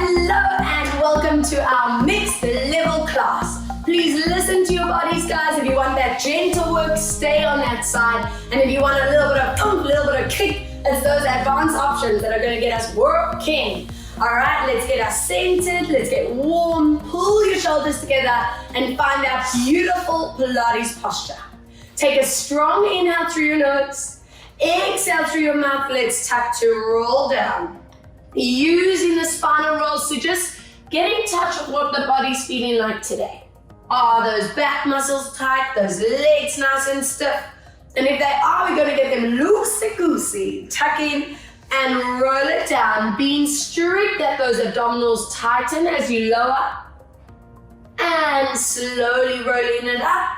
Hello and welcome to our mixed level class. Please listen to your bodies, guys. If you want that gentle work, stay on that side. And if you want a little bit of pump, a little bit of kick, it's those advanced options that are going to get us working. All right, let's get us centered, let's get warm, pull your shoulders together and find that beautiful Pilates posture. Take a strong inhale through your nose, exhale through your mouth. Let's tuck to roll down. Using the spinal rolls to just get in touch with what the body's feeling like today. Are those back muscles tight, those legs nice and stiff? And if they are, we're gonna get them loosey-goosey. Tuck in and roll it down, being strict that those abdominals tighten as you lower. And slowly rolling it up.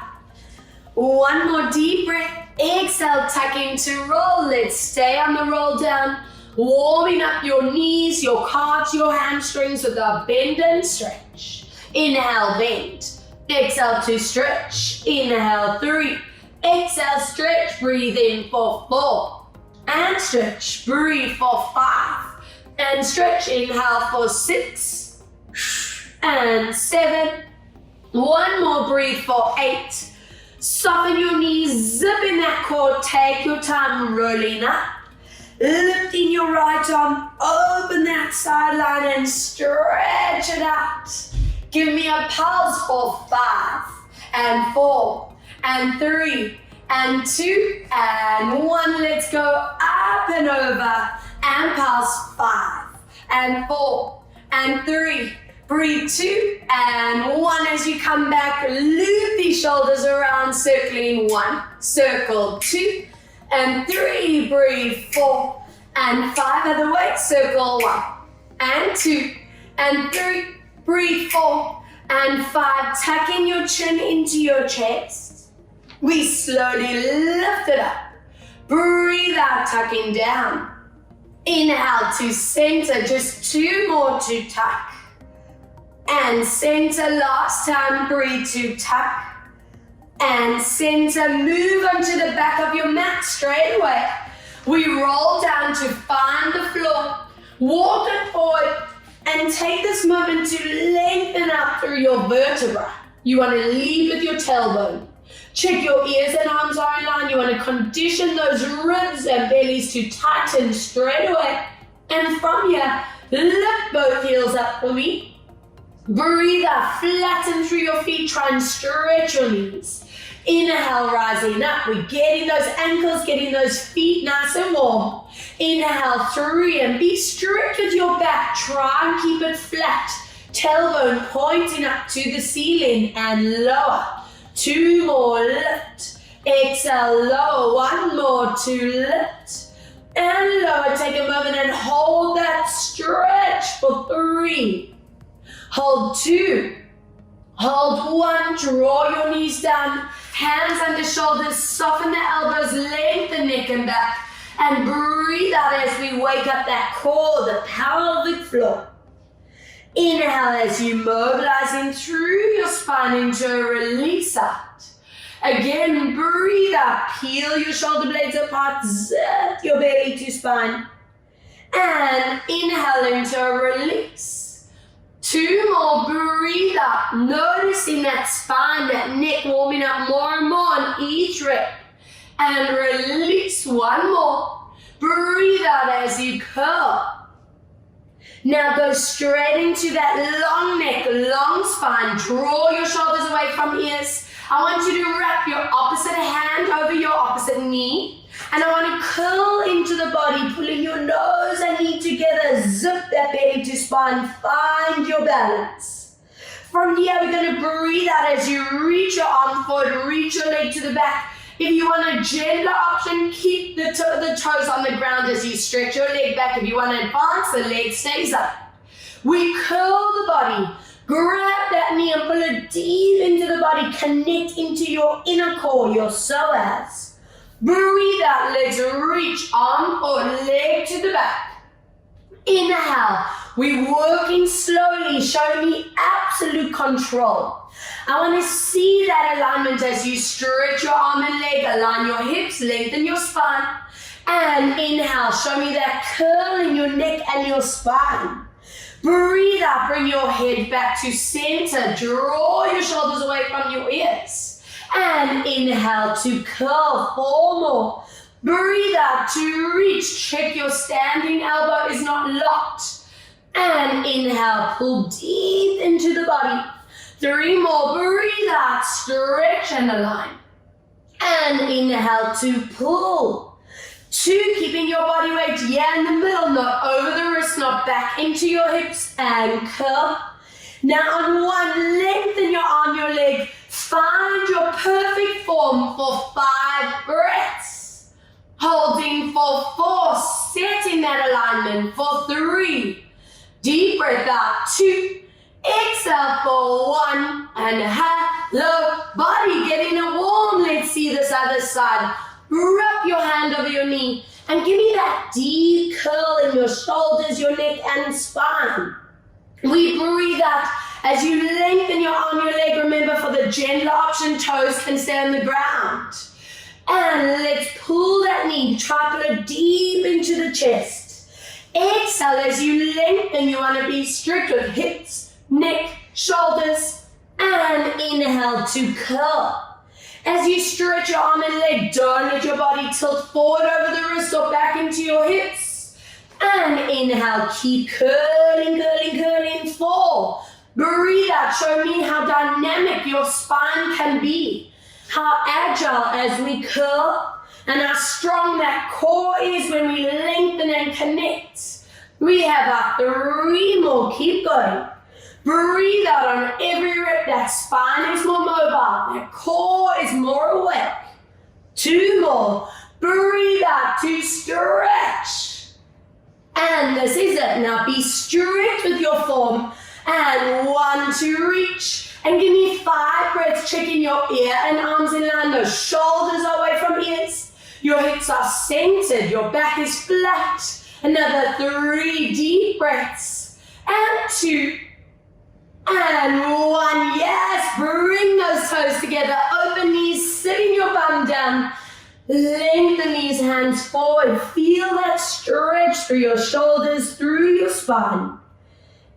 One more deep breath. Exhale, tuck into roll. Let's stay on the roll down. Warming up your knees, your calves, your hamstrings with a bend and stretch. Inhale, bend. Exhale to stretch. Inhale, 3. Exhale, stretch. Breathe in for 4. And stretch. Breathe for 5. And stretch. Inhale for 6. And 7. One more. Breathe for 8. Soften your knees. Zip in that core. Take your time rolling up. Lifting your right arm, open that sideline and stretch it out. Give me a pulse for 5 and 4 and 3 and 2 and 1. Let's go up and over and pulse 5 and 4 and 3. Breathe 2 and 1 as you come back. Loop these shoulders around, circling 1, circle 2. And 3, breathe 4 and 5 other way, circle 1 and 2 and 3, breathe 4 and 5. Tuck in your chin into your chest. We slowly lift it up. Breathe out, tucking down. Inhale to center, just 2 more to tuck. And center, last time, breathe to tuck. And center, move onto the back of your mat straight away. We roll down to find the floor, walk it forward, and take this moment to lengthen out through your vertebra. You want to lead with your tailbone. Check your ears and arms are in line. You want to condition those ribs and bellies to tighten straight away. And from here, lift both heels up for me. Breathe out, flatten through your feet, try and stretch your knees. Inhale, rising up. We're getting those ankles, getting those feet nice and warm. Inhale, 3, and be strict with your back. Try and keep it flat. Tailbone pointing up to the ceiling and lower. 2 more, lift. Exhale, lower. 1 more to lift. And lower. Take a moment and hold that stretch for 3. Hold 2. Hold 1, draw your knees down, hands under shoulders, soften the elbows, lengthen neck and back, and breathe out as we wake up that core, the pelvic floor. Inhale as you mobilizing through your spine into a release out. Again, breathe out, peel your shoulder blades apart, zip your belly to spine, and inhale into a release. 2 more, breathe out, noticing that spine, that neck warming up more and more on each rep. And release 1 more. Breathe out as you curl. Now go straight into that long neck, long spine. Draw your shoulders away from ears. I want you to wrap your opposite hand over your opposite knee. And I want to curl into the body, pulling your nose and knee together. Zip that belly to spine. Find your balance. From here, we're going to breathe out as you reach your arm forward, reach your leg to the back. If you want a gentler option, keep the toes on the ground as you stretch your leg back. If you want to advance, the leg stays up. We curl the body. Grab that knee and pull it deep into the body. Connect into your inner core, your psoas. Breathe out, legs reach, arm forward, leg to the back. Inhale, we're working slowly, showing me absolute control. I want to see that alignment as you stretch your arm and leg, align your hips, lengthen your spine. And inhale, show me that curl in your neck and your spine. Breathe out, bring your head back to center. Draw your shoulders away from your ears. And inhale to curl, 4 more. Breathe out to reach. Check your standing elbow is not locked. And inhale, pull deep into the body. 3 more. Breathe out, stretch and align. And inhale to pull. 2, keeping your body weight in the middle, not over the wrist, not back into your hips, and curl. Now on 1, lengthen your arm, your leg. Find your perfect form for 5 breaths. Holding for 4, setting that alignment for 3. Deep breath out, 2. Exhale for 1, and hello, body getting it warm. Let's see this other side. Wrap your hand over your knee and give me that deep curl in your shoulders, your neck, and spine. We breathe out as you lengthen your arm, your leg. Remember, for the gentler option, toes can stay on the ground. And let's pull that knee, try to put it deep into the chest. Exhale as you lengthen. You want to be strict with hips, neck, shoulders, and inhale to curl. As you stretch your arm and leg, don't let your body tilt forward over the wrist or back into your hips. And inhale, keep curling, curling, curling, 4. Breathe out, show me how dynamic your spine can be. How agile as we curl and how strong that core is when we lengthen and connect. We have our 3 more, keep going. Breathe out on every rep. That spine is more mobile. That core is more awake. 2 more. Breathe out to stretch. And this is it. Now be strict with your form. And 1 to reach. And give me 5 breaths. Checking your ear and arms in line. Those shoulders away from ears. Your hips are centered. Your back is flat. Another 3 deep breaths. And 2. And 1, yes, bring those toes together, open knees, sitting your bum down, lengthen these hands forward, feel that stretch through your shoulders, through your spine.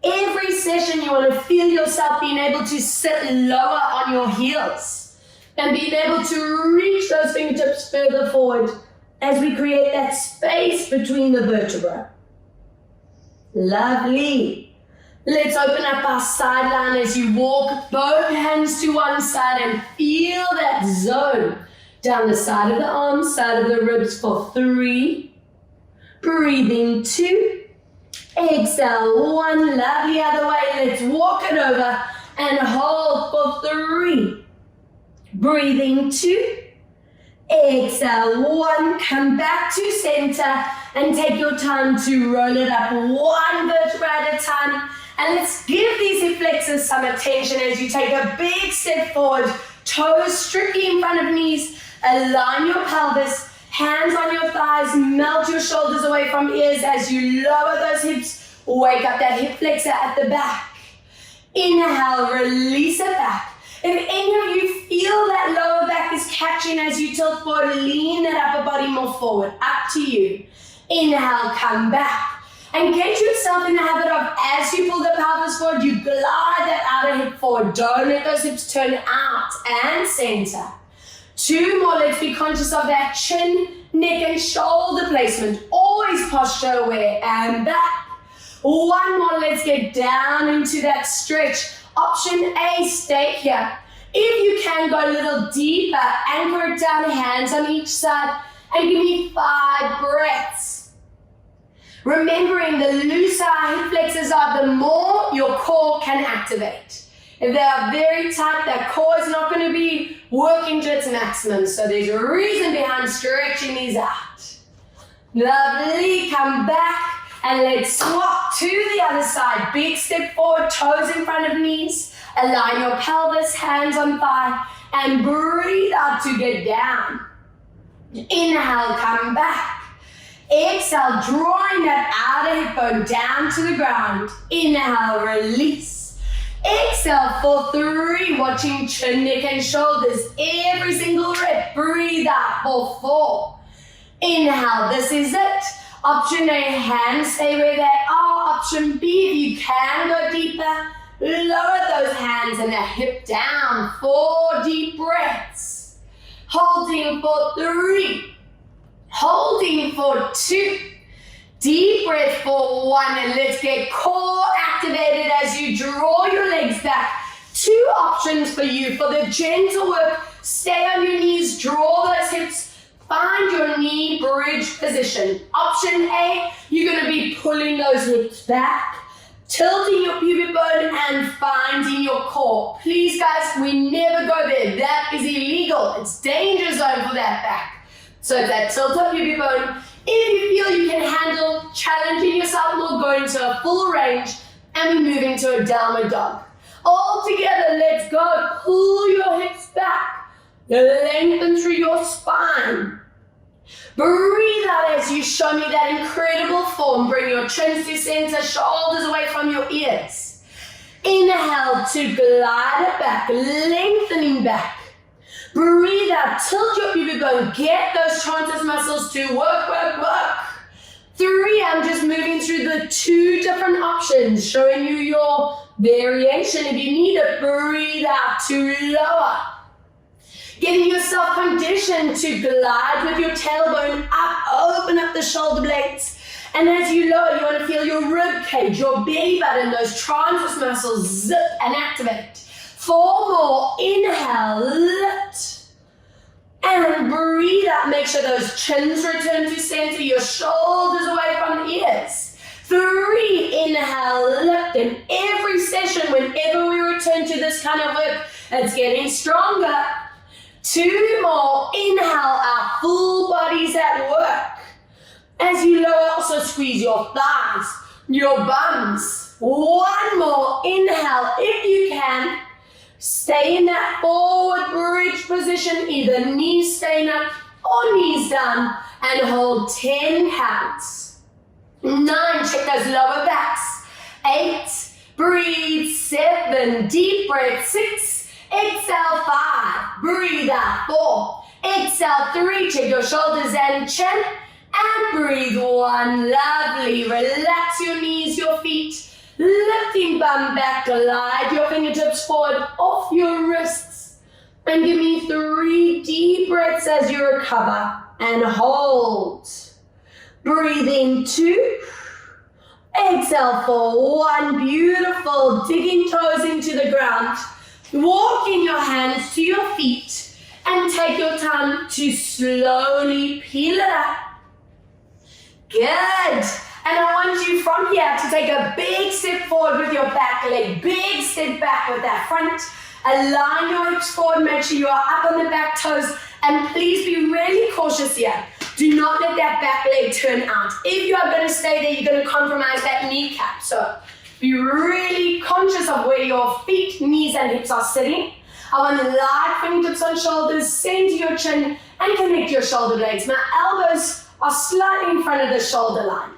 Every session you want to feel yourself being able to sit lower on your heels and being able to reach those fingertips further forward as we create that space between the vertebrae. Lovely. Let's open up our sideline as you walk both hands to one side and feel that zone down the side of the arms, side of the ribs for 3. Breathing 2. Exhale 1. Lovely, other way. Let's walk it over and hold for 3. Breathing 2. Exhale 1. Come back to center and take your time to roll it up 1 vertebra at a time. And let's give these hip flexors some attention as you take a big step forward, toes strictly in front of knees, align your pelvis, hands on your thighs, melt your shoulders away from ears as you lower those hips, wake up that hip flexor at the back. Inhale, release it back. If any of you feel that lower back is catching as you tilt forward, lean that upper body more forward, up to you. Inhale, come back. And get yourself in the habit of, as you pull the pelvis forward, you glide that outer hip forward. Don't let those hips turn out and center. 2 more. Let's be conscious of that chin, neck, and shoulder placement. Always posture aware and back. 1 more. Let's get down into that stretch. Option A, stay here. If you can, go a little deeper. Anchor it down, hands on each side, and give me 5 breaths. Remembering the looser our hip flexors are, the more your core can activate. If they are very tight, that core is not going to be working to its maximum. So there's a reason behind stretching these out. Lovely, come back and let's swap to the other side. Big step forward, toes in front of knees. Align your pelvis, hands on thigh, and breathe out to get down. Inhale, come back. Exhale, drawing that outer hip bone down to the ground. Inhale, release. Exhale for 3, watching chin, neck, and shoulders. Every single rep, breathe out for 4. Inhale, this is it. Option A, hands stay where they are. Option B, if you can go deeper, lower those hands and that hip down. 4 deep breaths. Holding for 3. Holding for 2. Deep breath for 1. And let's get core activated as you draw your legs back. 2 options for you. For the gentle work, stay on your knees, draw those hips. Find your knee bridge position. Option A, you're going to be pulling those hips back, tilting your pubic bone and finding your core. Please guys, we never go there. That is illegal. It's danger zone for that back. So that tilt of pubic bone. If you feel you can handle challenging yourself, we'll go into a full range and we're moving to a downward dog. All together, let's go. Pull your hips back. Lengthen through your spine. Breathe out as you show me that incredible form. Bring your chin to center, shoulders away from your ears. Inhale to glide it back, lengthening back. Breathe out, tilt your pubic bone, get those transverse muscles to work, work, work. 3, I'm just moving through the 2 different options, showing you your variation. If you need it, breathe out to lower. Getting yourself conditioned to glide with your tailbone up, open up the shoulder blades. And as you lower, you want to feel your rib cage, your belly button, those transverse muscles zip and activate. 4 more, inhale, lift. And breathe out, make sure those chins return to center, your shoulders away from the ears. 3, inhale, lift. In every session, whenever we return to this kind of work, it's getting stronger. 2 more, inhale, our full bodies at work. As you lower, also squeeze your thighs, your bums. 1 more, inhale, if you can. Stay in that forward bridge position, either knees staying up or knees down, and hold 10 counts. 9, check those lower backs. 8, breathe. 7, deep breath. 6, exhale, 5, breathe out, 4, exhale, 3, check your shoulders and chin, and breathe 1, lovely, relax your knees, your feet, lifting bum back, glide your fingertips forward off your wrists, and give me 3 deep breaths as you recover, and hold, breathe in 2, exhale for 1, beautiful, digging toes into the ground. Walking your hands to your feet and take your time to slowly peel it up. Good. And I want you from here to take a big step forward with your back leg. Big step back with that front. Align your hips forward. Make sure you are up on the back toes. And please be really cautious here. Do not let that back leg turn out. If you are going to stay there, you're going to compromise that kneecap. So be really conscious of where your feet, knees, and hips are sitting. I want light fingertips on shoulders, center your chin, and connect your shoulder blades. My elbows are slightly in front of the shoulder line.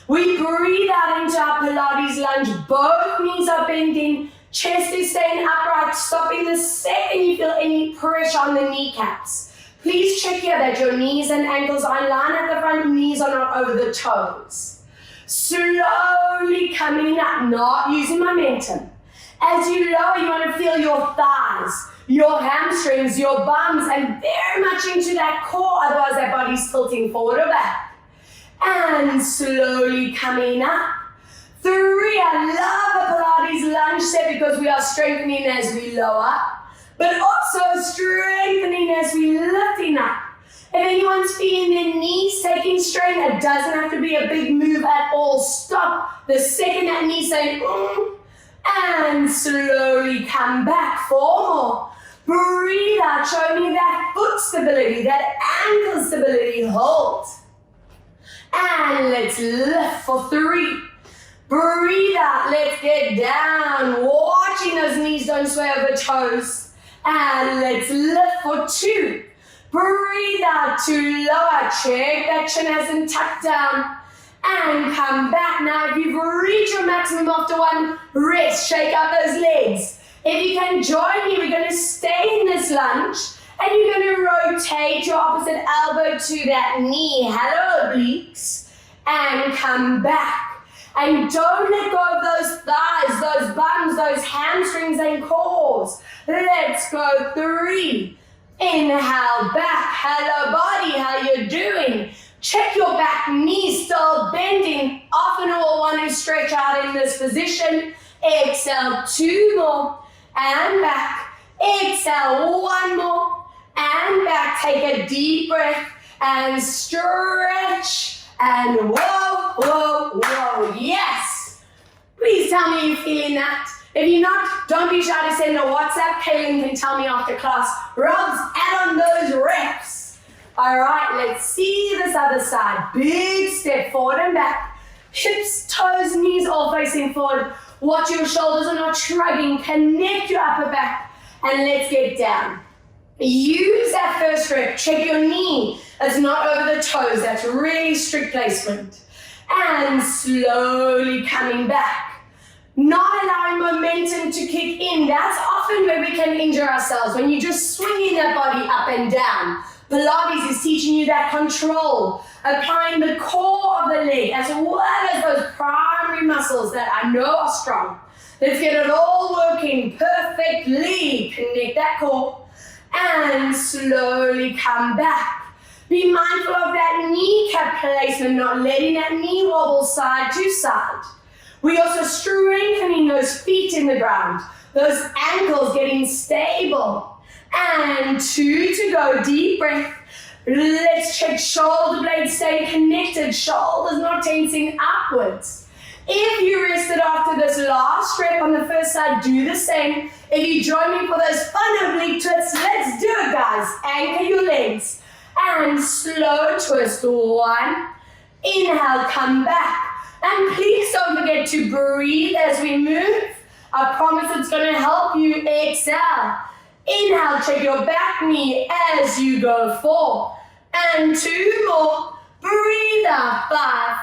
We breathe out into our Pilates lunge. Both knees are bending, chest is staying upright, stopping the second you feel any pressure on the kneecaps. Please check here that your knees and ankles are in line at the front, knees are not over the toes. Slowly coming up, not using momentum. As you lower, you want to feel your thighs, your hamstrings, your bums, and very much into that core, otherwise that body's tilting forward or back. And slowly coming up. 3, I love a Pilates lunge set because we are strengthening as we lower, but also strengthening as we lifting up. If anyone's feeling their knees taking strain, it doesn't have to be a big move at all. Stop the second that knee saying, and slowly come back. 4 more. Breathe out, show me that foot stability, that ankle stability. Hold. And let's lift for 3. Breathe out, let's get down. Watching those knees don't sway over toes. And let's lift for 2. Breathe out to lower, check that chin hasn't tucked down, and come back. Now if you've reached your maximum after 1, rest, shake out those legs. If you can join me, we're going to stay in this lunge, and you're going to rotate your opposite elbow to that knee. Hello, obliques, and come back. And don't let go of those thighs, those buns, those hamstrings and cores. Let's go 3. Inhale back. Hello body, how you doing? Check your back knee still bending. Often we'll want to stretch out in this position. Exhale, 2 more. And back. Exhale, 1 more. And back. Take a deep breath and stretch. And whoa, whoa, whoa. Yes. Please tell me you're feeling that. If you're not, don't be shy to send a WhatsApp. Kaylin can tell me after class. Rubs, add on those reps. All right, let's see this other side. Big step forward and back. Hips, toes, knees all facing forward. Watch your shoulders are not shrugging. Connect your upper back. And let's get down. Use that first rep. Check your knee. It's not over the toes. That's really strict placement. And slowly coming back. Not allowing momentum to kick in. That's often where we can injure ourselves, when you're just swinging that body up and down. Pilates is teaching you that control, applying the core of the leg as well as those primary muscles that I know are strong. Let's get it all working perfectly. Connect that core and slowly come back. Be mindful of that kneecap placement, not letting that knee wobble side to side. We also strengthening those feet in the ground, those ankles getting stable. And 2 to go, deep breath. Let's check shoulder blades staying connected, shoulders not tensing upwards. If you rested after this last rep on the first side, do the same. If you join me for those fun oblique twists, let's do it, guys. Anchor your legs and slow twist. 1. Inhale, come back. And please don't forget to breathe as we move. I promise it's going to help you. Exhale. Inhale, check your back knee as you go. 4. And 2 more. Breathe out. 5.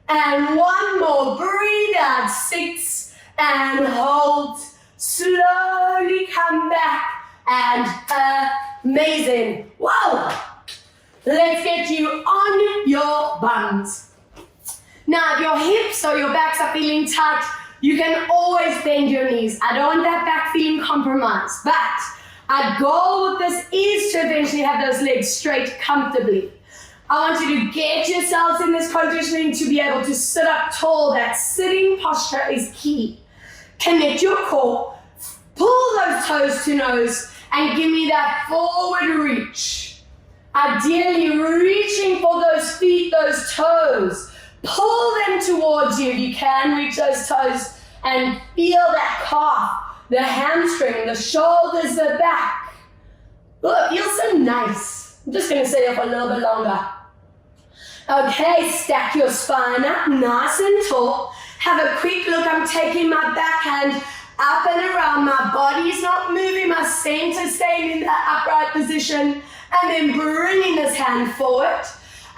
And 1 more. Breathe out. 6. And hold. Slowly come back. And amazing. Wow. Let's get you on your buns. Now, if your hips or your backs are feeling tight, you can always bend your knees. I don't want that back feeling compromised, but our goal with this is to eventually have those legs straight comfortably. I want you to get yourselves in this conditioning to be able to sit up tall. That sitting posture is key. Connect your core, pull those toes to nose, and give me that forward reach. Ideally, reaching for those feet, those toes. Pull them towards you if you can reach those toes and feel that calf, the hamstring, the shoulders, the back. Oh, it feels so nice. I'm just going to stay up a little bit longer. Okay, stack your spine up nice and tall. Have a quick look. I'm taking my backhand up and around. My body is not moving. My center staying in that upright position. And then bringing this hand forward.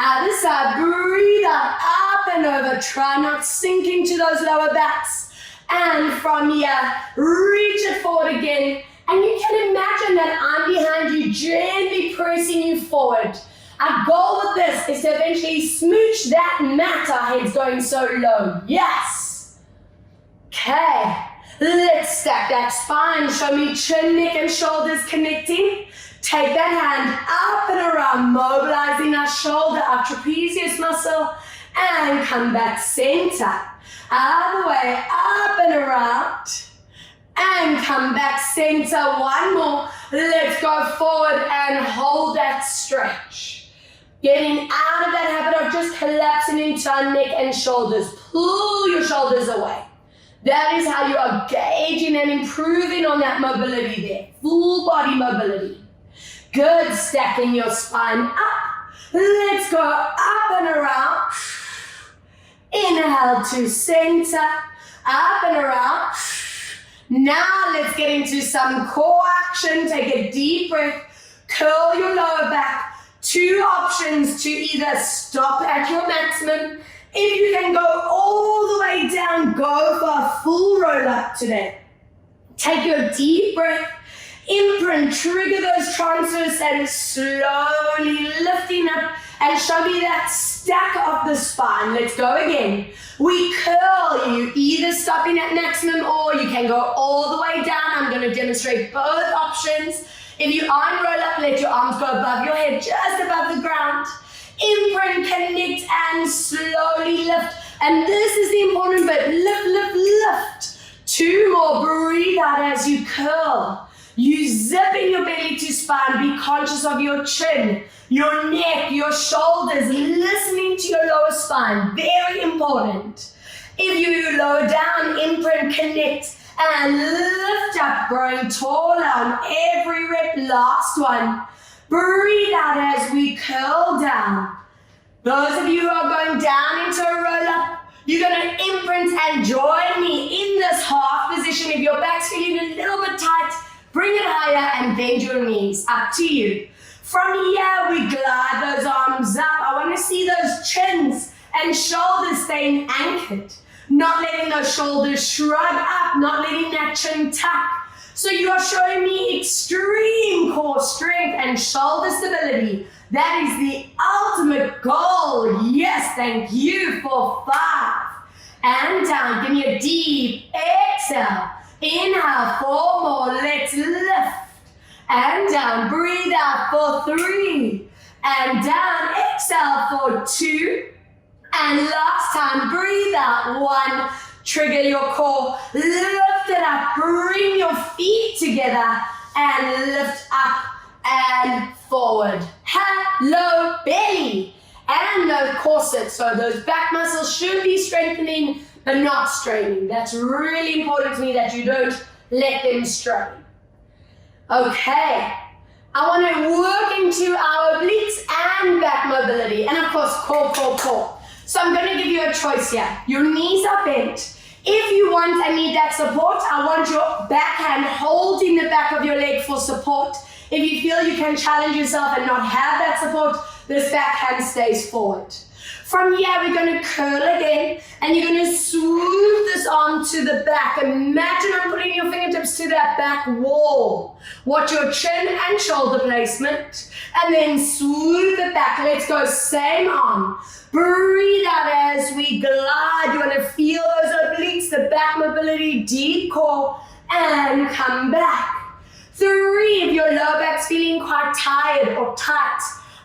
Other side, breathe out, up and over. Try not sink into those lower backs. And from here, reach it forward again. And you can imagine that I'm behind you, gently pressing you forward. Our goal with this is to eventually smooch that mat. Our head's going so low. Yes. Okay. Let's stack that spine. Show me chin, neck, and shoulders connecting. Take that hand up and around, mobilizing our shoulder, our trapezius muscle, and come back center. Other way, up and around, and come back center. 1 more. Let's go forward and hold that stretch. Getting out of that habit of just collapsing into our neck and shoulders. Pull your shoulders away. That is how you are gauging and improving on that mobility there. Full body mobility. Good, stacking your spine up. Let's go up and around. Inhale to center, up and around. Now let's get into some core action. Take a deep breath, curl your lower back. 2 options to either stop at your maximum. If you can go all the way down, go for a full roll up today. Take your deep breath. Imprint, trigger those transfers and slowly lifting up and show me that stack of the spine. Let's go again. We curl, you either stopping at maximum or you can go all the way down. I'm going to demonstrate both options. If you arm roll up, let your arms go above your head, just above the ground. Imprint, connect, and slowly lift. And this is the important bit. Lift, lift, lift. 2 more. Breathe out as you curl. You zip in your belly to spine. Be conscious of your chin, your neck, your shoulders, listening to your lower spine. Very important. If you lower down, imprint, connect, and lift up, growing taller on every rep. Last one. Breathe out as we curl down. Those of you who are going down into a roll up, you're going to imprint and join me in this half position. If your back's feeling a little bit tight, bring it higher and bend your knees. Up to you. From here, we glide those arms up. I want to see those chins and shoulders staying anchored. Not letting those shoulders shrug up, not letting that chin tuck. So you are showing me extreme core strength and shoulder stability. That is the ultimate goal. Yes, thank you for 5. And down. Give me a deep exhale. Inhale, 4 more. Let's lift. And down. Breathe out for 3. And down. Exhale for 2. And last time. Breathe out. 1. Trigger your core. Lift it up. Bring your feet together. And lift up and forward. Hello, belly. And those corsets. So those back muscles should be strengthening, but not straining. That's really important to me that you don't let them strain. Okay. I want to work into our obliques and back mobility. And of course, core, core, core. So I'm going to give you a choice here. Your knees are bent. If you want and need that support, I want your backhand holding the back of your leg for support. If you feel you can challenge yourself and not have that support, this backhand stays forward. From here, we're going to curl again, and you're going to swoop this arm to the back. Imagine I'm putting your fingertips to that back wall. Watch your chin and shoulder placement, and then swoop it back. Let's go, same arm. Breathe out as we glide. You want to feel those obliques, the back mobility, deep core, and come back. 3, if your lower back's feeling quite tired or tight,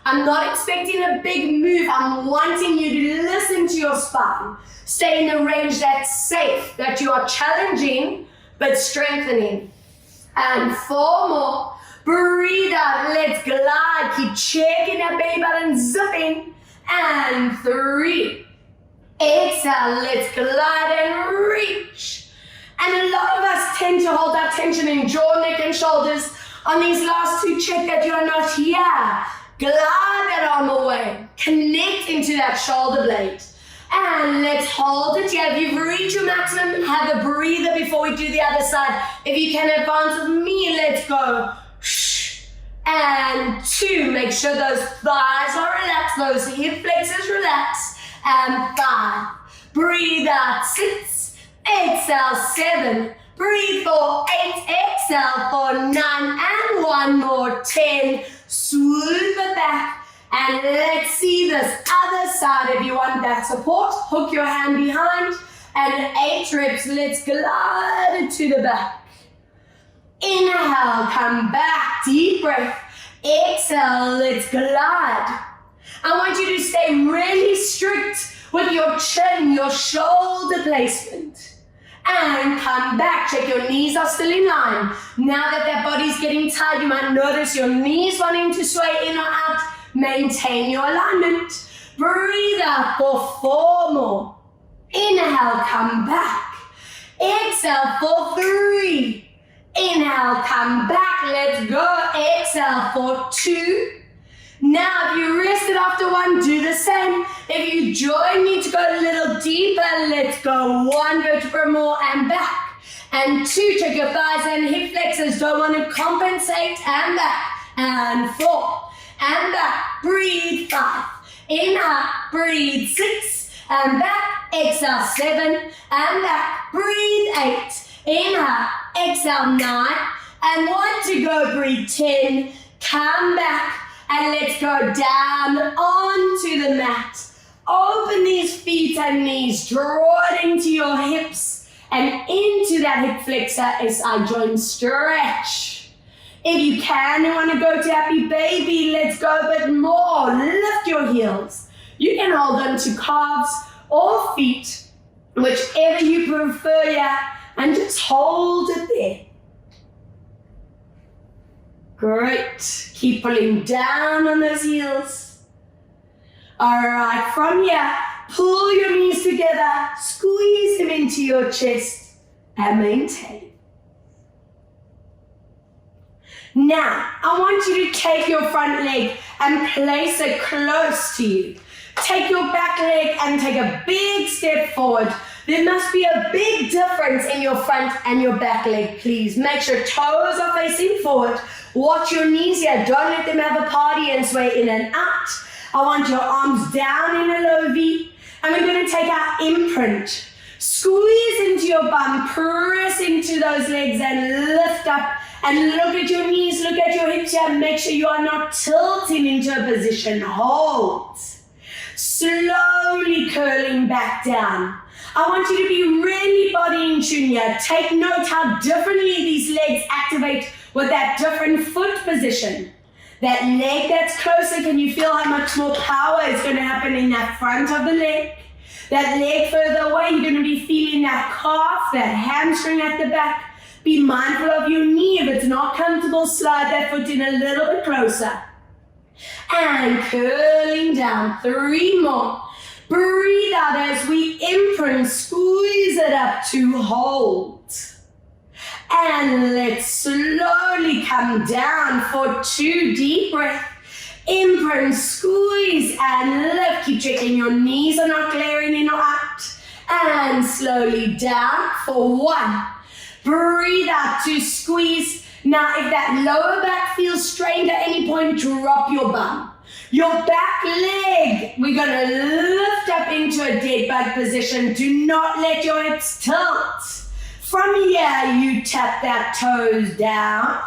I'm not expecting a big move. I'm wanting you to listen to your spine. Stay in the range that's safe, that you are challenging, but strengthening. And 4 more. Breathe out, let's glide. Keep checking that belly button, zipping. And 3. Exhale, let's glide and reach. And a lot of us tend to hold that tension in jaw, neck, and shoulders. On these last 2, check that you are not here. Glide that arm away. Connect into that shoulder blade. And let's hold it here. If you've reached your maximum, have a breather before we do the other side. If you can advance with me, let's go. And 2, make sure those thighs are relaxed, those hip flexors relax. And 5, breathe out, 6. Exhale, 7. Breathe for 8. Exhale for 9. And 1 more, 10. Swoop it back. And let's see this other side. If you want that support, hook your hand behind. And 8 reps. Let's glide it to the back. Inhale, come back. Deep breath. Exhale, let's glide. I want you to stay really strict with your chin, your shoulder placement. And come back. Check your knees are still in line. Now that body's getting tight, you might notice your knees wanting to sway in or out. Maintain your alignment. Breathe out for 4 more. Inhale, come back. Exhale for 3. Inhale, come back. Let's go. Exhale for 2. Now, if you rested after 1, do the same. If you join me to go a little deeper, let's go 1 vertebra more and back. And 2, check your thighs and hip flexors. Don't want to compensate. And back. And 4. And back. Breathe 5. Inhale. Breathe 6. And back. Exhale 7. And back. Breathe 8. Inhale. Exhale 9. And 1 to go. Breathe 10. Come back. And let's go down onto the mat. Open these feet and knees, draw it into your hips and into that hip flexor SI joint stretch. If you can and want to go to happy baby, let's go a bit more. Lift your heels. You can hold on to calves or feet, whichever you prefer, yeah, and just hold it there. Great. Keep pulling down on those heels. All right, from here, pull your knees together, squeeze them into your chest, and maintain. Now, I want you to take your front leg and place it close to you. Take your back leg and take a big step forward. There must be a big difference in your front and your back leg, please. Make sure toes are facing forward. Watch your knees here. Don't let them have a party and sway in and out. I want your arms down in a low V. And we're going to take our imprint. Squeeze into your bum, press into those legs and lift up. And look at your knees, look at your hips here. Make sure you are not tilting into a position. Hold. Slowly curling back down. I want you to be really body in tune here. Take note how differently these legs activate with that different foot position. That leg that's closer, can you feel how much more power is going to happen in that front of the leg? That leg further away, you're going to be feeling that calf, that hamstring at the back. Be mindful of your knee. If it's not comfortable, slide that foot in a little bit closer. And curling down. 3 more. Breathe out as we imprint. Squeeze it up to hold. And let's slowly come down for 2 deep breaths. Imprint, squeeze, and lift. Keep checking your knees are not glaring in or out. And slowly down for 1. Breathe out to squeeze. Now, if that lower back feels strained at any point, drop your bum. Your back leg, we're going to lift up into a dead bug position. Do not let your hips tilt. From here, you tap that toes down.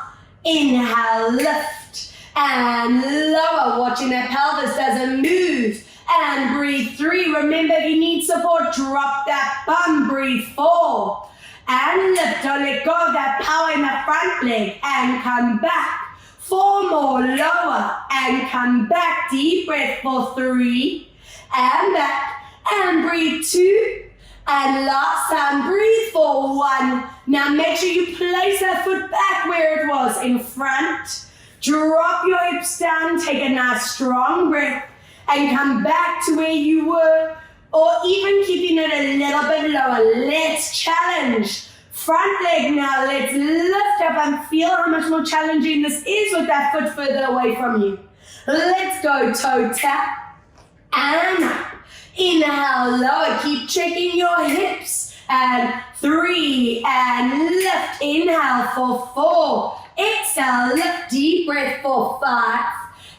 Inhale, lift. And lower, watching that pelvis doesn't move. And breathe 3. Remember, if you need support, drop that bum. Breathe 4. And lift. Don't let go of that power in the front leg. And come back. 4 more. Lower. And come back. Deep breath for 3. And back. And breathe 2. And last time, breathe for 1. Now make sure you place that foot back where it was, in front. Drop your hips down, take a nice strong breath, and come back to where you were, or even keeping it a little bit lower. Let's challenge. Front leg now, let's lift up and feel how much more challenging this is with that foot further away from you. Let's go toe tap and up. Inhale, lower, keep checking your hips. And 3, and lift. Inhale for 4. Exhale, lift, deep breath for 5.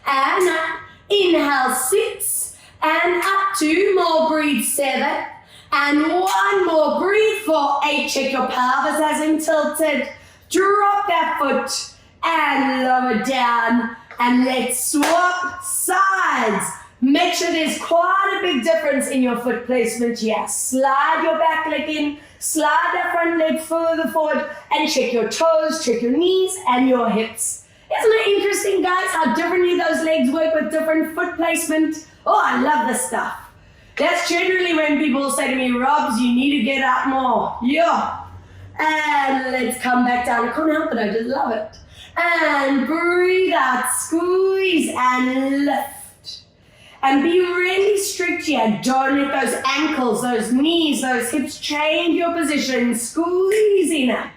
And up. Inhale, 6. And up, 2 more, breathe 7. And 1 more, breathe for 8. Check your pelvis hasn't tilted. Drop that foot and lower down. And let's swap sides. Make sure there's quite a big difference in your foot placement here. Slide your back leg in, slide that front leg further forward, and check your toes, check your knees, and your hips. Isn't it interesting, guys, how differently those legs work with different foot placement? Oh, I love this stuff. That's generally when people say to me, Robs, you need to get up more. Yeah. And let's come back down. I can't help it, I just love it. And breathe out, squeeze, and lift. And be really strict here. Don't let those ankles, those knees, those hips change your position. Squeezing up.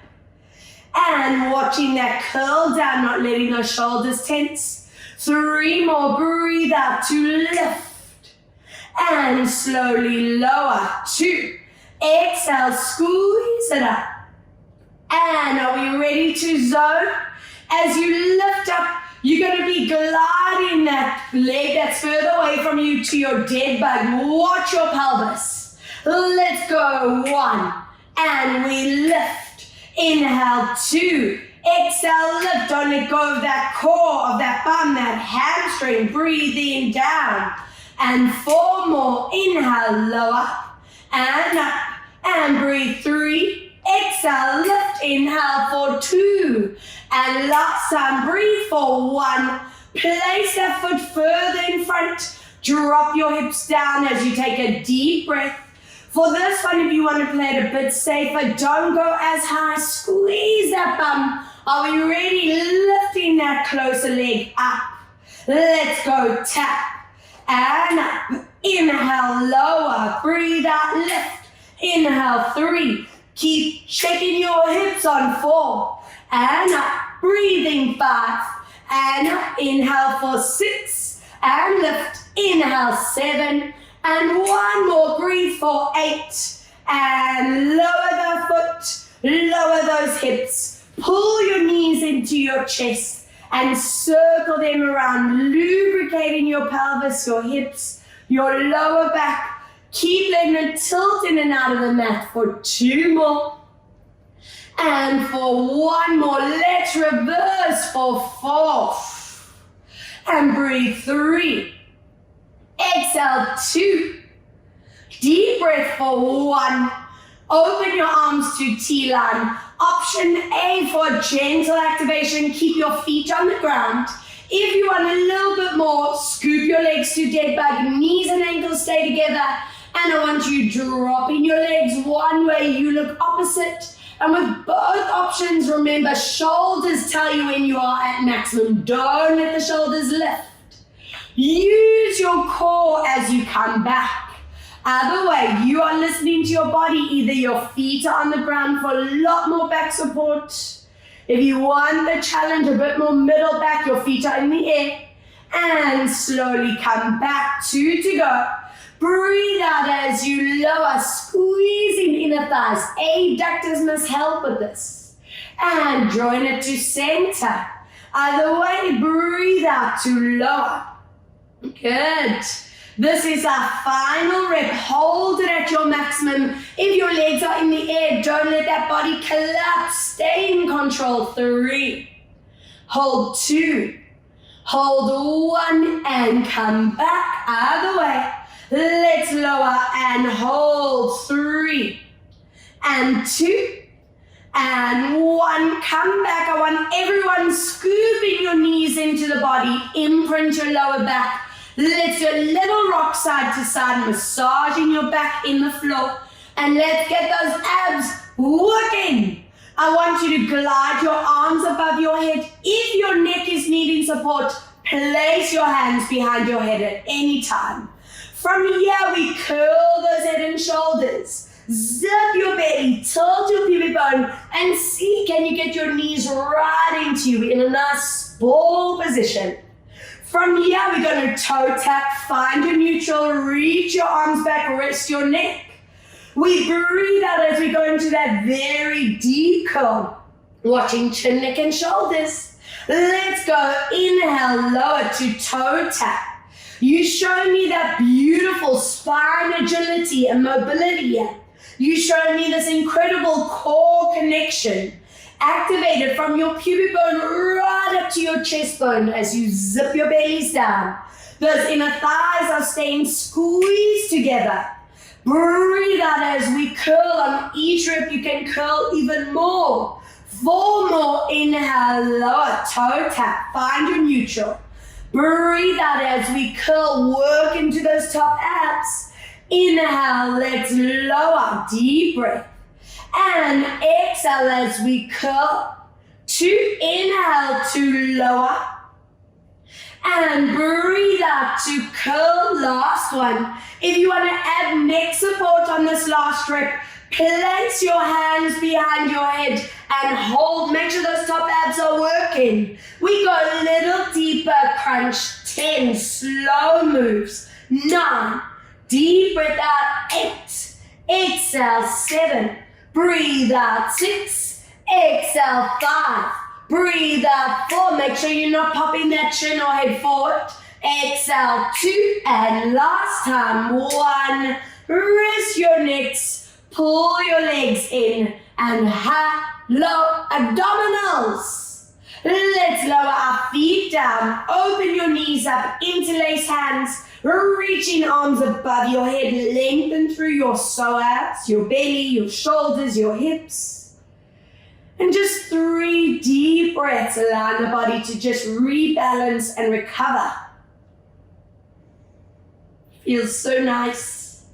And watching that curl down, not letting those shoulders tense. 3 more. Breathe out to lift. And slowly lower. 2. Exhale, squeeze it up. And are we ready to zone? As you lift up, you're going to be gliding that leg that's further away from you to your dead bug. Watch your pelvis. Let's go. 1. And we lift. Inhale. 2. Exhale, lift. Don't let go of that core, of that bum, that hamstring. Breathing down. And 4 more. Inhale, lower and up. And breathe 3. Exhale, lift. Inhale for 2. And last time, breathe for 1. Place that foot further in front. Drop your hips down as you take a deep breath. For this one, if you want to play it a bit safer, don't go as high. Squeeze that bum. Are we ready? Lifting that closer leg up. Let's go. Tap and up. Inhale, lower. Breathe out, lift. Inhale, 3. Keep shaking your hips on 4. And up. Breathing 5. And up. Inhale for 6. And lift. Inhale, 7. And 1 more. Breathe for 8. And lower the foot. Lower those hips. Pull your knees into your chest and circle them around, lubricating your pelvis, your hips, your lower back. Keep letting it tilt in and out of the mat for 2 more. And for 1 more, let's reverse for 4. And breathe 3. Exhale, 2. Deep breath for 1. Open your arms to T-line. Option A for gentle activation, keep your feet on the ground. If you want a little bit more, scoop your legs to dead bug, knees and ankles stay together. And I want you dropping your legs one way, you look opposite. And with both options, remember, shoulders tell you when you are at maximum. Don't let the shoulders lift. Use your core as you come back. Other way, you are listening to your body. Either your feet are on the ground for a lot more back support. If you want the challenge, a bit more middle back, your feet are in the air. And slowly come back, 2 to go. Breathe out as you lower, squeezing inner thighs. Adductors must help with this. And join it to center. Other way, breathe out to lower. Good. This is our final rep. Hold it at your maximum. If your legs are in the air, don't let that body collapse. Stay in control. 3. Hold 2. Hold 1 and come back. Other way. Let's lower and hold. 3 and 2 and 1. Come back. I want everyone scooping your knees into the body. Imprint your lower back. Let's do a little rock side to side, massaging your back in the floor. And let's get those abs working. I want you to glide your arms above your head. If your neck is needing support, place your hands behind your head at any time. From here, we curl those head and shoulders. Zip your belly, tilt your pubic bone, and see, can you get your knees right into you in a nice ball position. From here, we're going to toe tap, find your neutral, reach your arms back, rest your neck. We breathe out as we go into that very deep curl, watching chin, neck, and shoulders. Let's go. Inhale, lower to toe tap. You show me that beautiful spine agility and mobility. You show me this incredible core connection. Activated from your pubic bone right up to your chest bone as you zip your bellies down. Those inner thighs are staying squeezed together. Breathe out as we curl. On each rep, you can curl even more. 4 more. Inhale, lower, toe tap. Find your neutral. Breathe out as we curl. Work into those top abs. Inhale, let's lower. Deep breath. And exhale as we curl. 2, inhale to lower. And breathe out to curl. Last one. If you want to add neck support on this last rep, place your hands behind your head and hold. Make sure those top abs are working. We go a little deeper. Crunch. 10. Slow moves. 9. Deep breath out. 8. Exhale. 7. Breathe out. 6. Exhale. 5. Breathe out. 4. Make sure you're not popping that chin or head forward. Exhale. 2. And last time. 1. Rest your necks. Pull your legs in. And low abdominals. Let's lower our feet down. Open your knees up, interlace hands, reaching arms above your head, lengthen through your psoas, your belly, your shoulders, your hips. And just 3 deep breaths, allowing the body to just rebalance and recover. Feels so nice.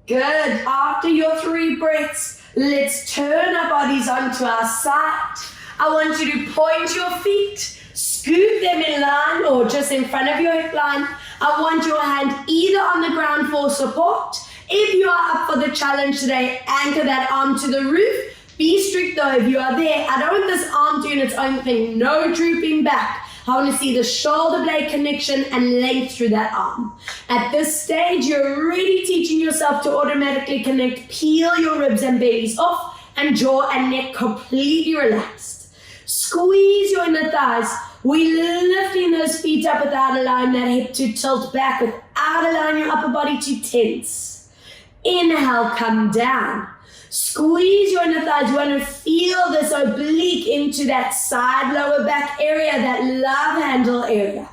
Good. After your 3 breaths, let's turn our bodies onto our side. I want you to point your feet, scoop them in line or just in front of your hip line. I want your hand either on the ground for support. If you are up for the challenge today, anchor that arm to the roof. Be strict though if you are there. I don't want this arm doing its own thing. No drooping back. I want to see the shoulder blade connection and length through that arm. At this stage, you're already teaching yourself to automatically connect. Peel your ribs and bellies off and jaw and neck completely relaxed. Squeeze your inner thighs. We're lifting those feet up without allowing that hip to tilt back, without allowing your upper body to tense. Inhale, come down. Squeeze your inner thighs. You want to feel this oblique into that side lower back area, that love handle area.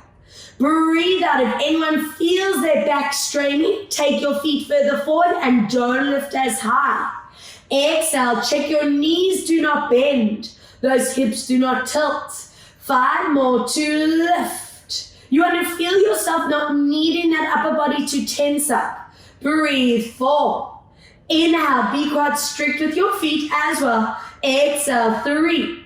Breathe out. If anyone feels their back straining, take your feet further forward and don't lift as high. Exhale, check your knees do not bend. Those hips do not tilt. 5 more to lift. You want to feel yourself not needing that upper body to tense up. Breathe. 4. Inhale, be quite strict with your feet as well. Exhale, 3.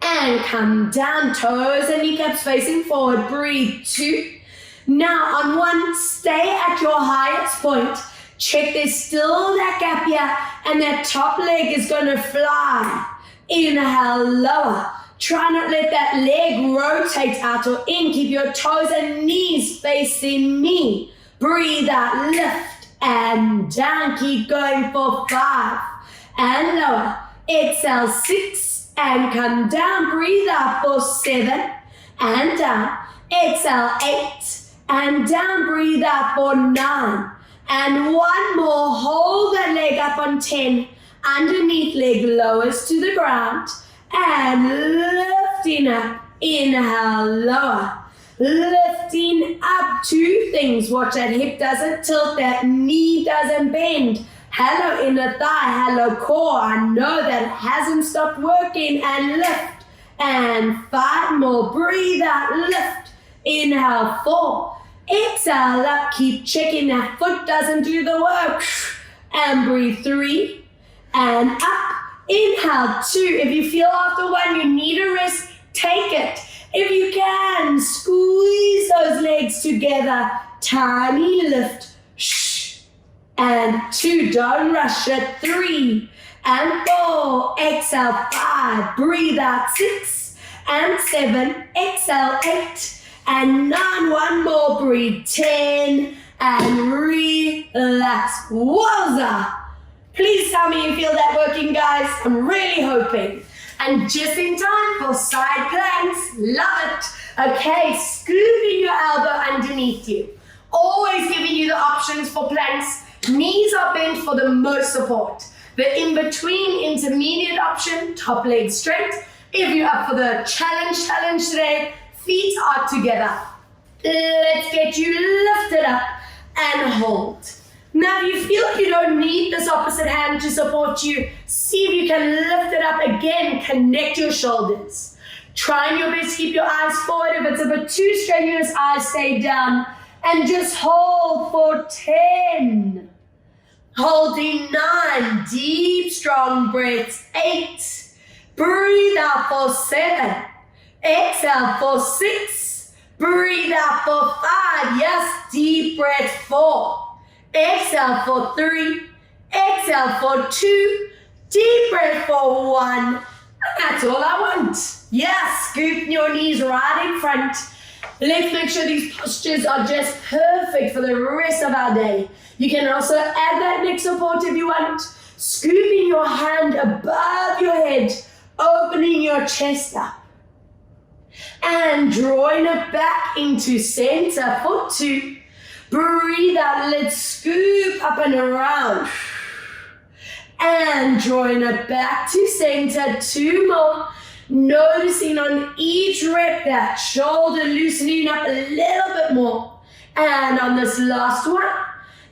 And come down, toes and kneecaps facing forward. Breathe. 2. Now on 1, stay at your highest point. Check there's still that gap here and that top leg is going to fly. Inhale, lower. Try not let that leg rotate out or in. Keep your toes and knees facing me. Breathe out, lift. And down, keep going for 5 and lower. Exhale, 6 and come down. Breathe out for 7 and down. Exhale, 8 and down. Breathe out for 9 and 1 more. Hold that leg up on 10. Underneath leg lowers to the ground and lifting up. Inhale, lower. Lifting up. 2 things. Watch that hip doesn't tilt, that knee doesn't bend. Hello inner thigh, hello core. I know that hasn't stopped working. And lift. And 5 more. Breathe out, lift. Inhale, 4. Exhale up. Keep checking that foot doesn't do the work. And breathe. 3 and up. Inhale, 2. If you feel after 1 you need a rest, take it. If you can, squeeze those legs together. Tiny lift. Shh. And 2. Don't rush it. 3 and 4. Exhale. 5. Breathe out. 6 and 7. Exhale. 8 and 9. 1 more. Breathe. 10 and relax. Wowza. Please tell me you feel that working, guys. I'm really hoping. And just in time for side planks. Love it. Okay, scooping your elbow underneath you. Always giving you the options for planks. Knees are bent for the most support. The in-between intermediate option, top leg straight. If you're up for the challenge today, feet are together. Let's get you lifted up and hold. Now, if you feel like you don't need this opposite hand to support you, see if you can lift it up again. Connect your shoulders. Try your best to keep your eyes forward. If it's a bit too strenuous, eyes stay down. And just hold for 10. Holding 9. Deep, strong breaths. 8. Breathe out for 7. Exhale for 6. Breathe out for 5. Yes, deep breath. 4. Exhale for 3, exhale for 2, deep breath for 1, and that's all I want. Yes, scoop your knees right in front. Let's make sure these postures are just perfect for the rest of our day. You can also add that neck support if you want. Scooping your hand above your head, opening your chest up. And drawing it back into center for 2. Breathe out, let's scoop up and around. And drawing it back to center. 2 more. Noticing on each rep that shoulder loosening up a little bit more. And on this last one,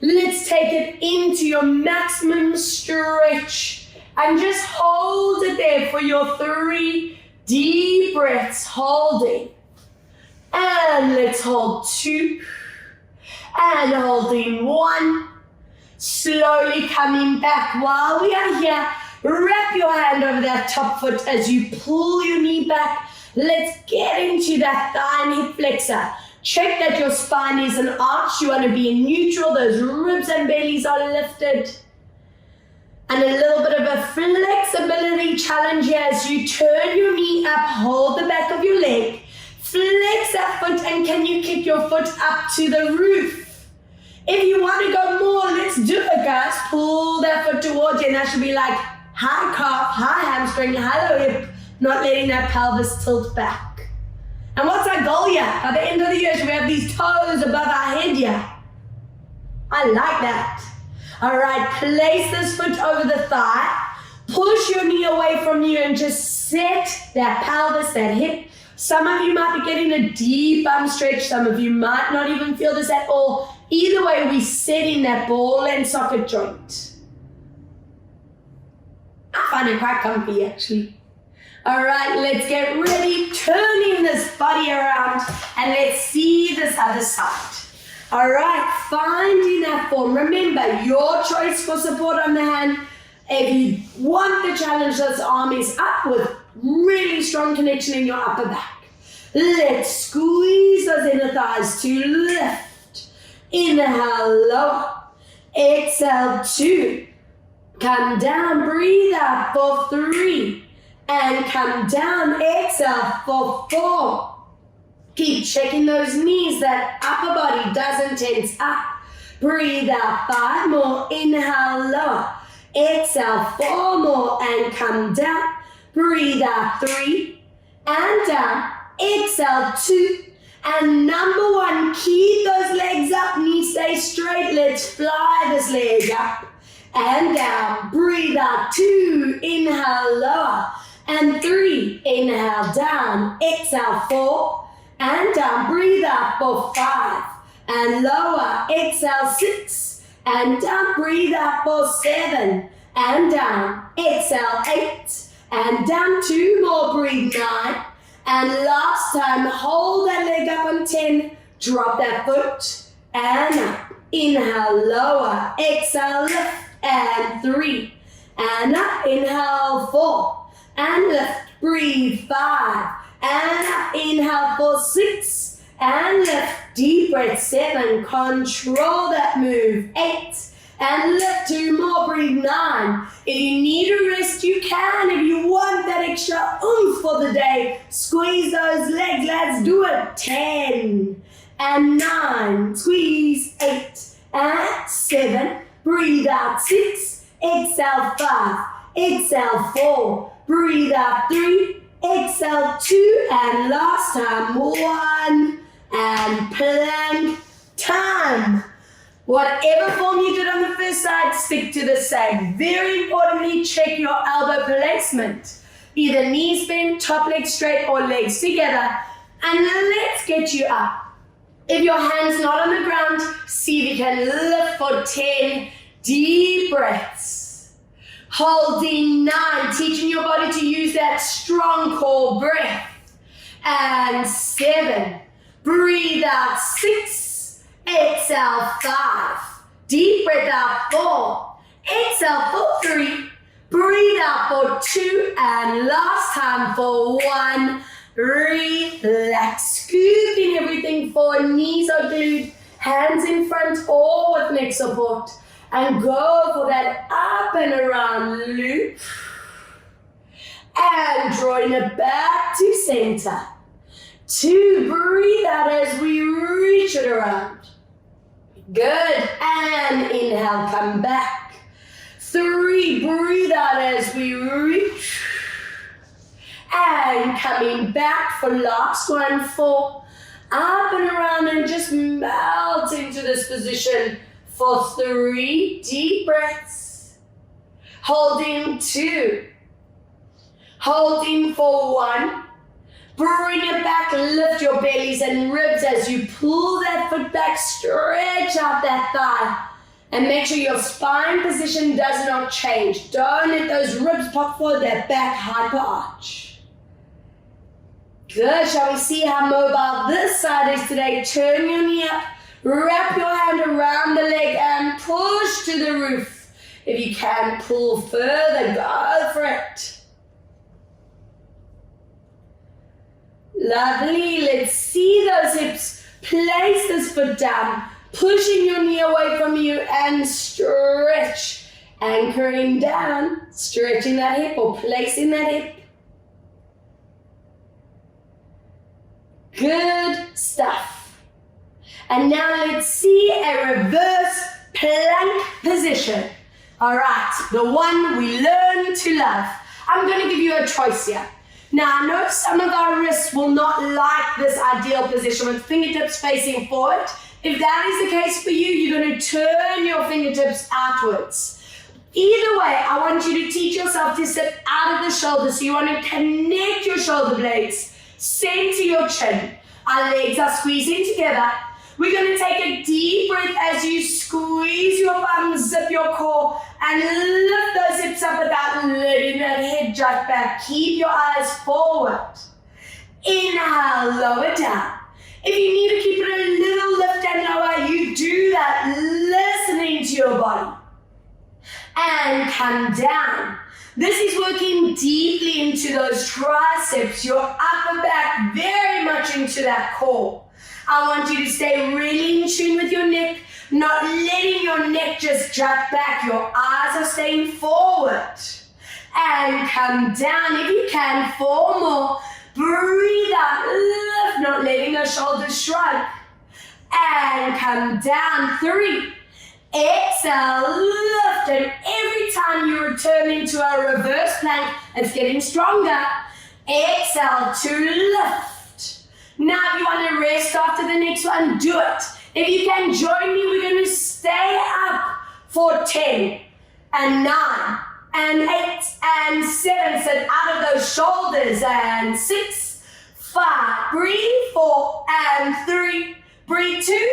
let's take it into your maximum stretch. And just hold it there for your 3 deep breaths. Holding. And let's hold 2. And holding 1. Slowly coming back while we are here. Wrap your hand over that top foot as you pull your knee back. Let's get into that thigh and hip flexor. Check that your spine is an arch. You want to be in neutral. Those ribs and bellies are lifted. And a little bit of a flexibility challenge here as you turn your knee up. Hold the back of your leg. Flex that foot, and can you kick your foot up to the roof? If you want to go more, let's do it, guys. Pull that foot towards you, and that should be like high calf, high hamstring, high low hip, not letting that pelvis tilt back. And what's our goal here? By the end of the year, should we have these toes above our head here? I like that. All right, place this foot over the thigh. Push your knee away from you and just set that pelvis, that hip. Some of you might be getting a deep arm stretch. Some of you might not even feel this at all. Either way, we're setting that ball and socket joint. I find it quite comfy, actually. All right, let's get ready. Turning this body around and let's see this other side. All right, finding that form. Remember, your choice for support on the hand. If you want the challenge, this arm is up with really strong connection in your upper back. Let's squeeze those inner thighs to lift. Inhale, lower. Exhale, 2. Come down, breathe out for 3. And come down, exhale for 4. Keep checking those knees, that upper body doesn't tense up. Breathe out 5 more, inhale, lower. Exhale 4 more and come down. Breathe out 3 and down. Exhale 2. And number 1, keep those legs up, knees stay straight. Let's fly this leg up and down. Breathe out 2, inhale, lower. And 3, inhale, down. Exhale 4 and down. Breathe out for 5 and lower. Exhale 6 and down. Breathe out for 7 and down. Exhale 8 and down. 2 more. Breathe 9. And last time, hold that leg up on 10. Drop that foot and up. Inhale, lower. Exhale, lift. And 3 and up. Inhale 4 and lift. Breathe 5 and up. Inhale for 6 and lift. Deep breath 7. Control that move. 8 and lift. 2 more. Breathe 9. If you need a rest, you can. If you want that extra oomph for the day, squeeze those legs. Let's do it. 10 and 9. Squeeze. 8 and 7. Breathe out 6. Exhale 5. Exhale 4. Breathe out 3. Exhale 2. And last time 1. And plank time. Whatever form you did on the first side, stick to the same. Very importantly, check your elbow placement. Either knees bent, top leg straight, or legs together. And let's get you up. If your hand's not on the ground, see if you can lift for 10 deep breaths. Holding 9, teaching your body to use that strong core breath. And 7, breathe out 6, exhale 5, deep breath out 4, exhale for 3, breathe out for 2, and last time for 1. Relax, scooping everything forward, knees are glued, hands in front or with neck support. And go for that up and around loop. And drawing it back to center. 2, breathe out as we reach it around. Good, and inhale, come back. 3, breathe out as we reach. And coming back for last one. 4, up and around and just melt into this position for 3 deep breaths. Holding 2. Holding for 1. Bring it back, lift your bellies and ribs as you pull that foot back, stretch out that thigh. And make sure your spine position does not change. Don't let those ribs pop forward, that back hyper arch. Good, shall we see how mobile this side is today? Turn your knee up, wrap your hand around the leg and push to the roof. If you can, pull further, go for it. Lovely, let's see those hips. Place this foot down, pushing your knee away from you and stretch. Anchoring down, stretching that hip or placing that hip. Good stuff. And now let's see a reverse plank position. All right, the one we learn to love. I'm going to give you a choice here. Now, I know some of our wrists will not like this ideal position with fingertips facing forward. If that is the case for you, you're going to turn your fingertips outwards. Either way, I want you to teach yourself to sit out of the shoulder. So you want to connect your shoulder blades, center your chin. Our legs are squeezing together. We're going to take a deep breath as you squeeze your bum, zip your core, and lift those hips up without letting that head jut back. Keep your eyes forward. Inhale, lower down. If you need to keep it a little lift and lower, you do that, listening to your body. And come down. This is working deeply into those triceps, your upper back, very much into that core. I want you to stay really in tune with your neck, not letting your neck just jut back. Your eyes are staying forward. And come down if you can, 4 more. Breathe out, lift, not letting those shoulders shrug. And come down, 3. Exhale, lift, and every time you return into a reverse plank, it's getting stronger. Exhale to lift. Now, if you want to rest after the next one, do it. If you can join me, we're going to stay up for 10 and 9 and 8 and 7. Sit out of those shoulders and 6, 5, breathe, 4 and 3, breathe 2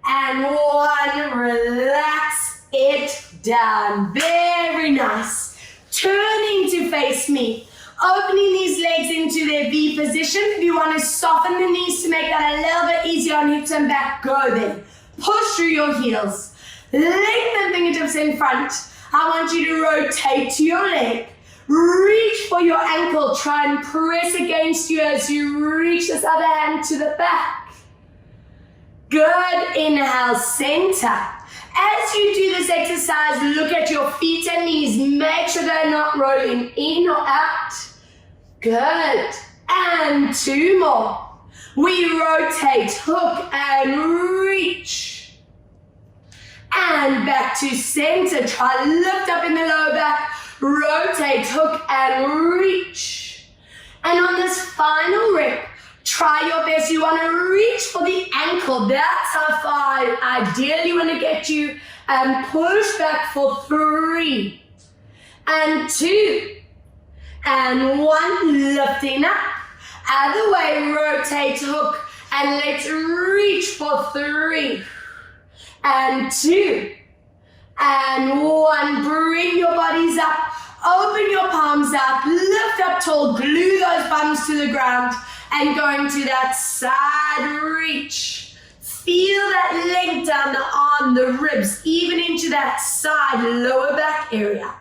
and 1. Relax it down. Very nice. Turning to face me. Opening these legs into their V position. If you want to soften the knees to make that a little bit easier on hips and back, go there. Push through your heels. Lengthen fingertips in front. I want you to rotate to your leg. Reach for your ankle. Try and press against you as you reach this other hand to the back. Good. Inhale, center. As you do this exercise, look at your feet and knees. Make sure they're not rolling in or out. Good. And 2 more. We rotate, hook, and reach. And back to center. Try lift up in the lower back. Rotate, hook, and reach. And on this final rep, try your best. You want to reach for the ankle. That's how far I ideally want to get you. And push back for 3 and 2 and 1. Lifting up. Other way, rotate, hook, and let's reach for 3 and 2 and 1. Bring your bodies up. Open your palms out. Lift up tall. Glue those bums to the ground. And going to that side reach. Feel that length down the arm, the ribs, even into that side lower back area.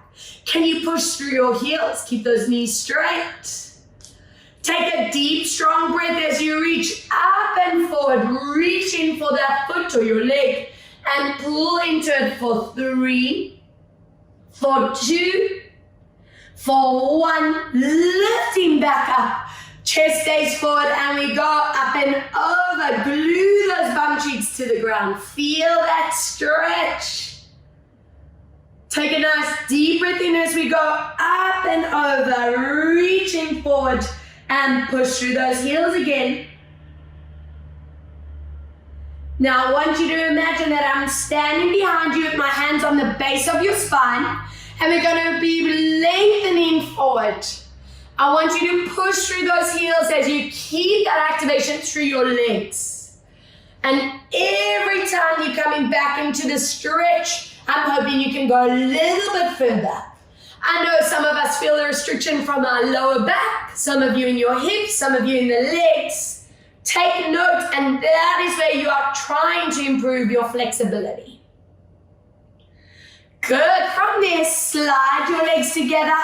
Can you push through your heels? Keep those knees straight. Take a deep, strong breath as you reach up and forward. Reach in for that foot or your leg and pull into it for 3, for 2, for 1. Lifting back up. Chest stays forward and we go up and over. Glue those bum cheeks to the ground. Feel that stretch. Take a nice deep breath in as we go up and over. Reaching forward and push through those heels again. Now I want you to imagine that I'm standing behind you with my hands on the base of your spine And we're going to be lengthening forward. I want you to push through those heels as you keep that activation through your legs. And every time you're coming back into the stretch, I'm hoping you can go a little bit further. I know some of us feel the restriction from our lower back, some of you in your hips, some of you in the legs. Take note, and that is where you are trying to improve your flexibility. Good. From there, slide your legs together,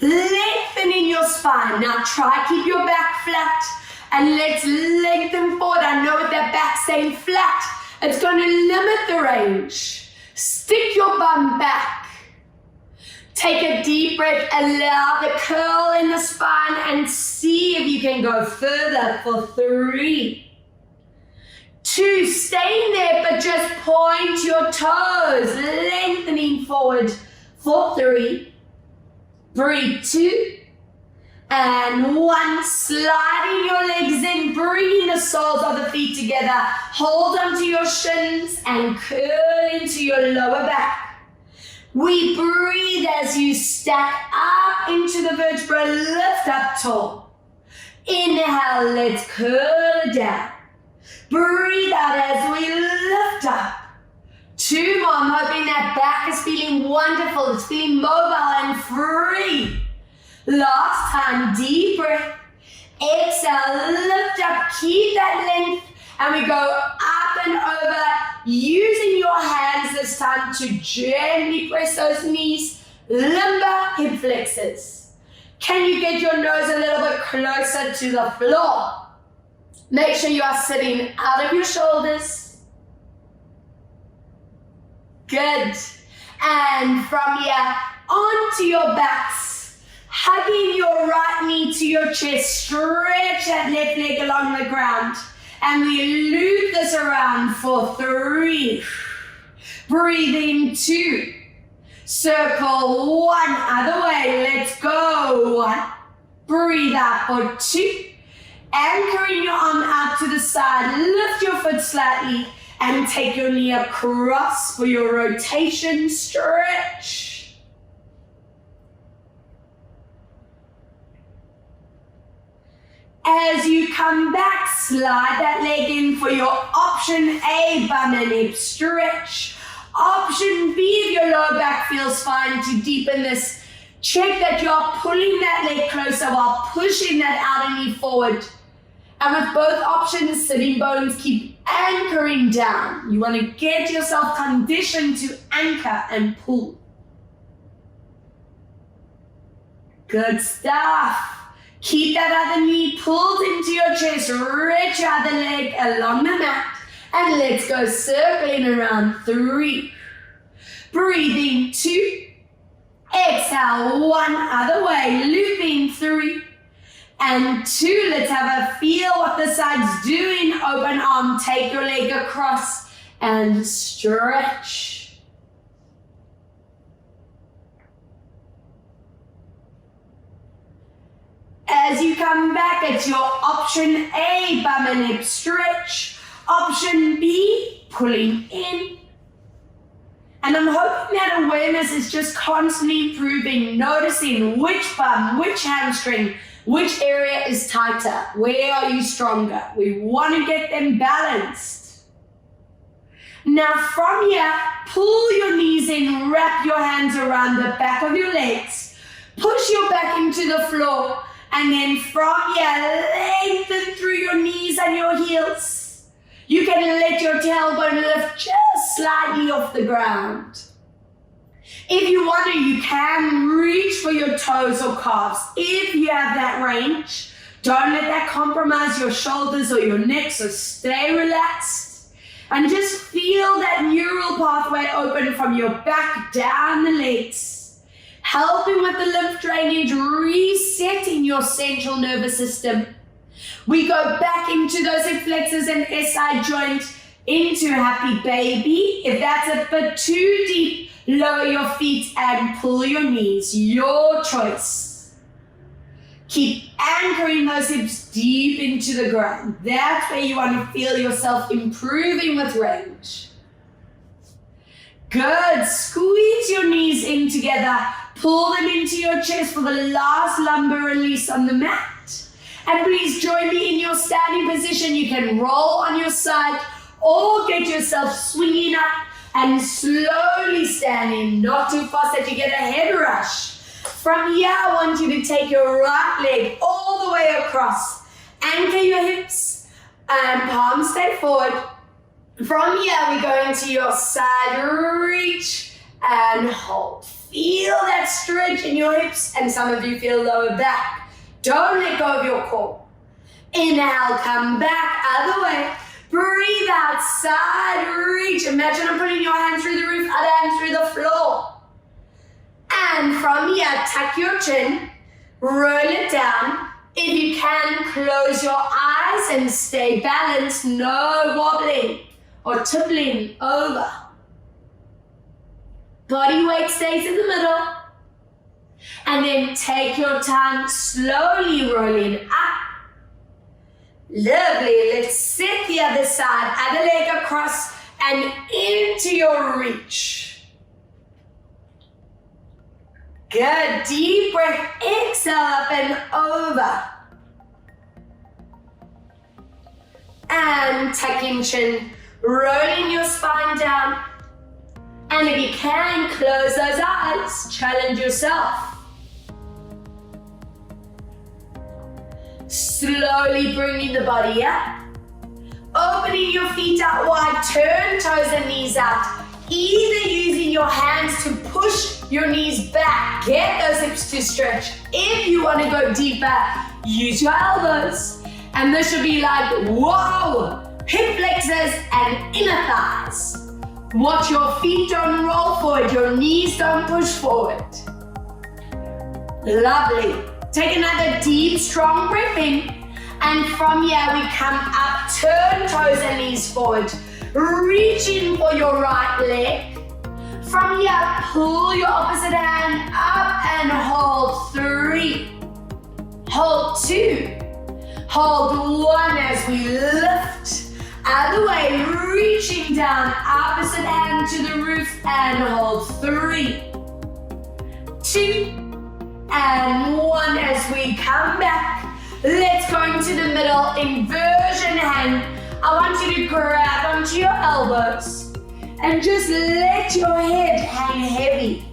lengthening your spine. Now try keep your back flat, and let's lengthen forward. I know with that back staying flat, it's going to limit the range. Stick your bum back. Take a deep breath, allow the curl in the spine, and see if you can go further for 3, 2, stay in there, but just point your toes, lengthening forward for 3, breathe 2, and 1, sliding your legs in, bringing the soles of the feet together, hold onto your shins and curl into your lower back. We breathe as you stack up into the vertebra, lift up tall. Inhale, let's curl down. Breathe out as we lift up. 2 more, I'm hoping that back is feeling wonderful. It's feeling mobile and free. Last time, deep breath. Exhale, lift up, keep that length. And we go up and over, using your hands this time to gently press those knees, limber hip flexors. Can you get your nose a little bit closer to the floor? Make sure you are sitting out of your shoulders. Good. And from here, onto your backs, hugging your right knee to your chest, stretch that left leg along the ground. And we loop this around for 3. Breathe in 2. Circle 1 other way. Let's go. 1. Breathe out for 2. Anchoring your arm out to the side. Lift your foot slightly and take your knee across for your rotation stretch. As you come back, slide that leg in for your option A, bum and hip stretch. Option B, if your lower back feels fine, to deepen this, check that you're pulling that leg closer while pushing that outer knee forward. And with both options, sitting bones keep anchoring down. You want to get yourself conditioned to anchor and pull. Good stuff. Keep that other knee pulled into your chest, reach out the leg along the mat, and let's go circling around 3. Breathing 2, exhale 1 other way, looping 3, and 2, let's have a feel what the side's doing, open arm, take your leg across and stretch. As you come back, it's your option A, bum and hip stretch. Option B, pulling in. And I'm hoping that awareness is just constantly improving, noticing which bum, which hamstring, which area is tighter. Where are you stronger? We want to get them balanced. Now from here, pull your knees in, wrap your hands around the back of your legs. Push your back into the floor. And then from here, lengthen through your knees and your heels. You can let your tailbone lift just slightly off the ground. If you want to, you can reach for your toes or calves. If you have that range, don't let that compromise your shoulders or your neck, so stay relaxed. And just feel that neural pathway open from your back down the legs. Helping with the lymph drainage, resetting your central nervous system. We go back into those hip flexors and SI joint into happy baby. If that's a bit too deep, lower your feet and pull your knees. Your choice. Keep anchoring those hips deep into the ground. That's where you want to feel yourself improving with range. Good. Squeeze your knees in together. Pull them into your chest for the last lumbar release on the mat. And please join me in your standing position. You can roll on your side or get yourself swinging up and slowly standing, not too fast that you get a head rush. From here, I want you to take your right leg all the way across. Anchor your hips and palms stay forward. From here, we go into your side reach and hold. Feel that stretch in your hips, and some of you feel lower back. Don't let go of your core. Inhale, come back, other way. Breathe out, side reach. Imagine I'm putting your hand through the roof, other hand through the floor. And from here, tuck your chin, roll it down. If you can, close your eyes and stay balanced, no wobbling or tippling over. Body weight stays in the middle. And then take your time, slowly rolling up. Lovely. Let's sit the other side, other leg across and into your reach. Good. Deep breath. Exhale up and over. And tucking chin, rolling your spine down. And if you can, close those eyes. Challenge yourself. Slowly bringing the body up. Opening your feet out wide. Turn toes and knees out. Either using your hands to push your knees back. Get those hips to stretch. If you want to go deeper, use your elbows. And this should be like, whoa! Hip flexors and inner thighs. Watch your feet don't roll forward, your knees don't push forward. Lovely. Take another deep, strong breath in. And from here we come up, turn toes and knees forward. Reach in for your right leg. From here, pull your opposite hand up and hold 3. Hold 2. Hold 1 as we lift. Other way, reaching down, opposite hand to the roof and hold 3, 2, and 1 as we come back. Let's go into the middle, inversion hang. I want you to grab onto your elbows and just let your head hang heavy.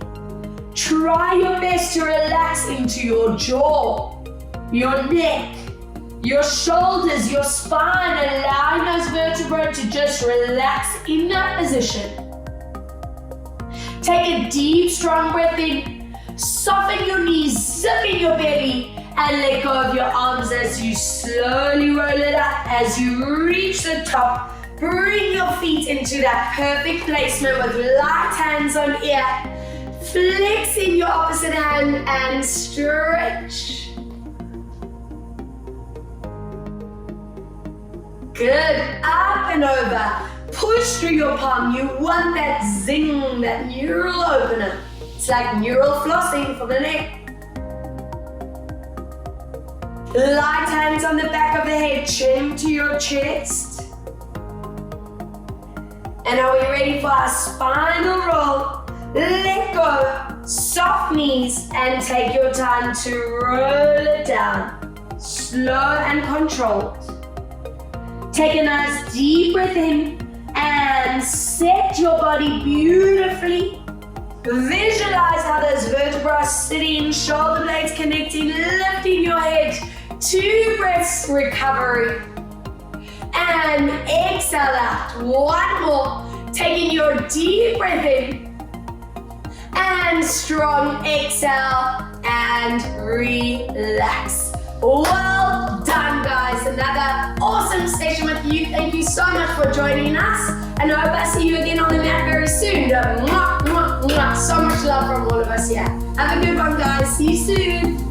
Try your best to relax into your jaw, your neck, your shoulders, your spine, allowing those vertebrae to just relax in that position. Take a deep, strong breath in. Soften your knees, zip in your belly, and let go of your arms as you slowly roll it up. As you reach the top, bring your feet into that perfect placement with light hands on ear. Flex in your opposite hand and stretch. Good, up and over. Push through your palm. You want that zing, that neural opener. It's like neural flossing for the neck. Light hands on the back of the head, chin to your chest. And are we ready for our spinal roll? Let go, soft knees, and take your time to roll it down. Slow and controlled. Take a nice deep breath in and set your body beautifully. Visualize how those vertebrae are sitting, shoulder blades connecting, lifting your head. 2 breaths, recovery. And exhale out. 1 more. Taking your deep breath in. And strong exhale and relax. Well done, guys. Another awesome session with you. Thank you so much for joining us. And I hope I see you again on the mat very soon. Mwah, mwah, mwah. So much love from all of us here. Have a good one, guys. See you soon.